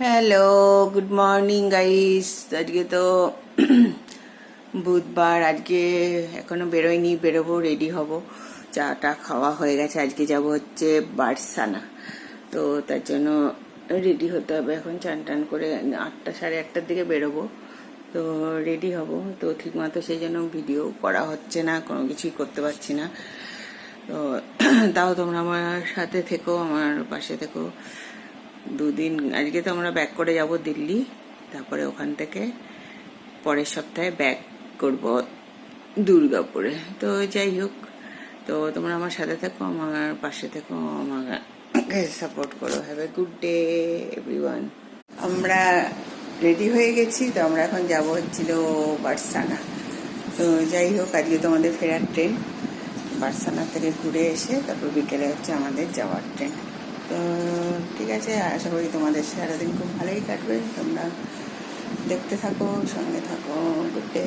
Hello, good morning guys. আজকে তো বুধবার। আজকে এখনো বেরোয়নি, বেরোবো, রেডি হব। চাটা খাওয়া হয়ে গেছে। আজকে যাব হচ্ছে বার্সানা, তো তার জন্য রেডি হতে হবে। এখন চান টান করে 8টা সাড়ে 8টার দিকে বেরোবো, তো রেডি হব। তো ঠিক মতো সেই জন্য ভিডিও করা হচ্ছে না, কোনো কিছুই করতে পারছি না। তো তাও তোমরা আমার সাথে থেকো, আমার পাশে থেকো। দুদিন আজকে তো আমরা ব্যাক করে যাব দিল্লি, তারপরে ওখান থেকে পরের সপ্তাহে ব্যাক করব দুর্গাপুরে। তো যাই হোক, তো তোমরা আমার সাথে থেকো, আমার পাশে থেকো, আমাকে সাপোর্ট করো। Have a good day everyone. আমরা রেডি হয়ে গেছি, তো আমরা এখন যাব হচ্ছিল বার্সানা। তো যাই হোক, আজকে তো আমাদের ফেরার ট্রেন। বার্সানা থেকে ঘুরে এসে তারপর বিকেলে হচ্ছে আমাদের যাওয়ার ট্রেন। তো ঠিক আছে, আশা করি তোমাদের সারাদিন খুব ভালোই কাটবে। তোমরা দেখতে থাকো, সঙ্গে থাকো। Good day.